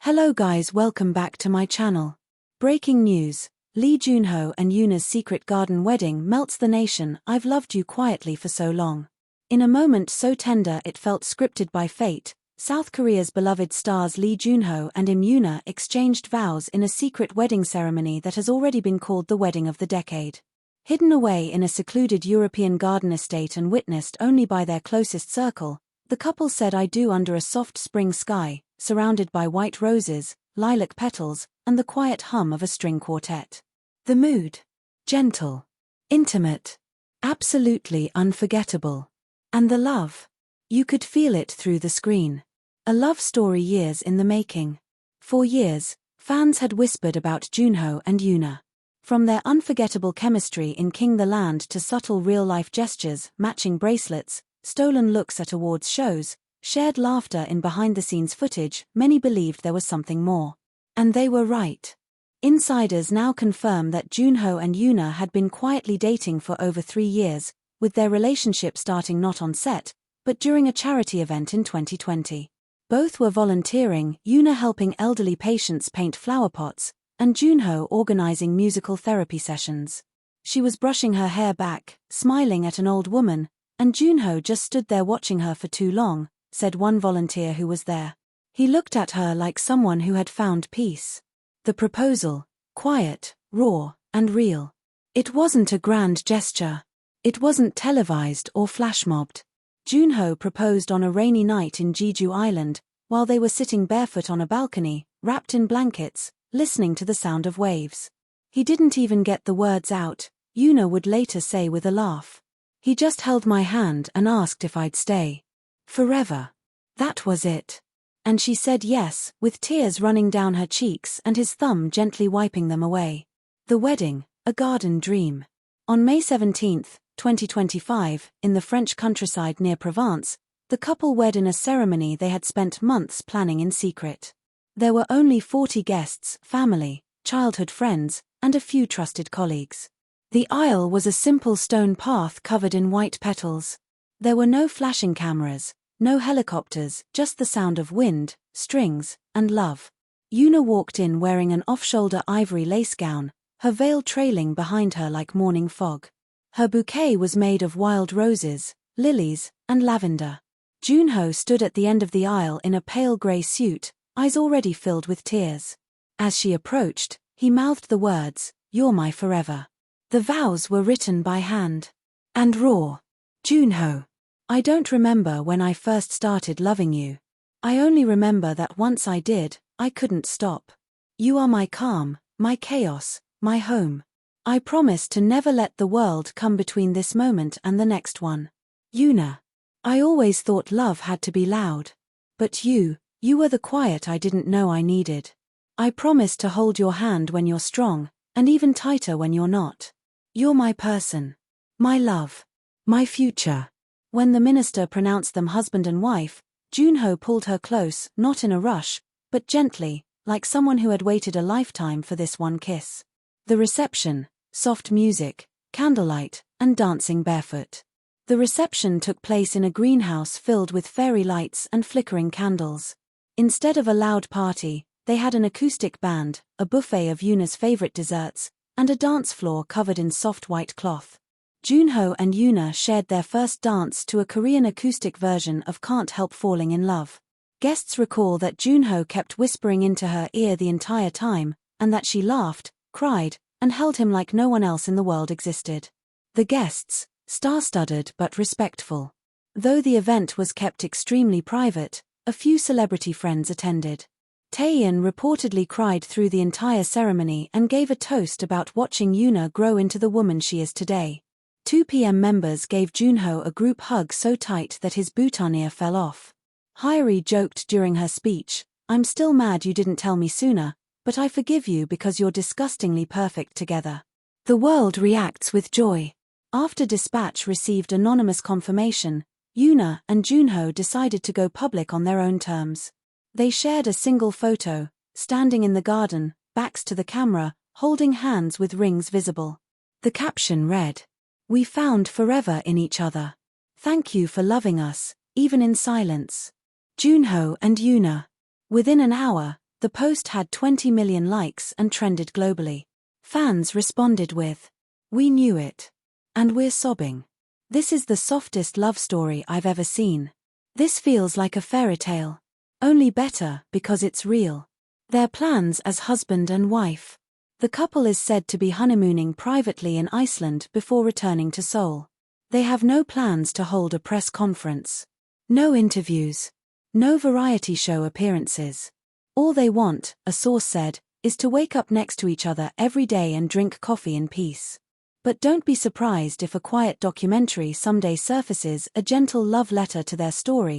Hello guys, welcome back to my channel. Breaking news, Lee Junho and Yoona's secret garden wedding melts the nation. I've loved you quietly for so long. In a moment so tender it felt scripted by fate, South Korea's beloved stars Lee Junho and Yoona exchanged vows in a secret wedding ceremony that has already been called the wedding of the decade. Hidden away in a secluded European garden estate and witnessed only by their closest circle, the couple said "I do" under a soft spring sky, surrounded by white roses, lilac petals, and the quiet hum of a string quartet. The mood? Gentle. Intimate. Absolutely unforgettable. And the love? You could feel it through the screen. A love story years in the making. For years, fans had whispered about Junho and Yoona. From their unforgettable chemistry in King the Land to subtle real-life gestures, matching bracelets, stolen looks at awards shows, shared laughter in behind-the-scenes footage, many believed there was something more. And they were right. Insiders now confirm that Junho and Yoona had been quietly dating for over 3 years, with their relationship starting not on set, but during a charity event in 2020. Both were volunteering, Yoona helping elderly patients paint flower pots, and Junho organizing musical therapy sessions. She was brushing her hair back, smiling at an old woman, and Junho just stood there watching her for too long, said one volunteer who was there. He looked at her like someone who had found peace. The proposal, quiet, raw, and real. It wasn't a grand gesture. It wasn't televised or flashmobbed. Junho proposed on a rainy night in Jeju Island, while they were sitting barefoot on a balcony, wrapped in blankets, listening to the sound of waves. He didn't even get the words out, Yoona would later say with a laugh. He just held my hand and asked if I'd stay. Forever. That was it. And she said yes, with tears running down her cheeks and his thumb gently wiping them away. The wedding, a garden dream. On May 17, 2025, in the French countryside near Provence, the couple wed in a ceremony they had spent months planning in secret. There were only 40 guests, family, childhood friends, and a few trusted colleagues. The aisle was a simple stone path covered in white petals. There were no flashing cameras, no helicopters, just the sound of wind, strings, and love. Yoona walked in wearing an off-shoulder ivory lace gown, her veil trailing behind her like morning fog. Her bouquet was made of wild roses, lilies, and lavender. Junho stood at the end of the aisle in a pale grey suit, eyes already filled with tears. As she approached, he mouthed the words, "You're my forever." The vows were written by hand. And raw. Junho. I don't remember when I first started loving you. I only remember that once I did, I couldn't stop. You are my calm, my chaos, my home. I promise to never let the world come between this moment and the next one. Yoona. I always thought love had to be loud. But you were the quiet I didn't know I needed. I promise to hold your hand when you're strong, and even tighter when you're not. You're my person. My love. My future. When the minister pronounced them husband and wife, Junho pulled her close, not in a rush, but gently, like someone who had waited a lifetime for this one kiss. The reception, soft music, candlelight, and dancing barefoot. The reception took place in a greenhouse filled with fairy lights and flickering candles. Instead of a loud party, they had an acoustic band, a buffet of Yoona's favorite desserts, and a dance floor covered in soft white cloth. Junho and Yoona shared their first dance to a Korean acoustic version of Can't Help Falling in Love. Guests recall that Junho kept whispering into her ear the entire time, and that she laughed, cried, and held him like no one else in the world existed. The guests, star-studded but respectful. Though the event was kept extremely private, a few celebrity friends attended. Taeyeon reportedly cried through the entire ceremony and gave a toast about watching Yoona grow into the woman she is today. 2PM members gave Junho a group hug so tight that his boutonniere fell off. Hyori joked during her speech, "I'm still mad you didn't tell me sooner, but I forgive you because you're disgustingly perfect together." The world reacts with joy. After Dispatch received anonymous confirmation, Yoona and Junho decided to go public on their own terms. They shared a single photo, standing in the garden, backs to the camera, holding hands with rings visible. The caption read, "We found forever in each other. Thank you for loving us, even in silence. Junho and Yoona." Within an hour, The post had 20 million likes and trended globally. Fans responded with, "We knew it. And we're sobbing. This is the softest love story I've ever seen. This feels like a fairy tale. Only better because it's real." Their plans as husband and wife. The couple is said to be honeymooning privately in Iceland before returning to Seoul. They have no plans to hold a press conference. No interviews. No variety show appearances. All they want, a source said, is to wake up next to each other every day and drink coffee in peace. But don't be surprised if a quiet documentary someday surfaces a gentle love letter to their story.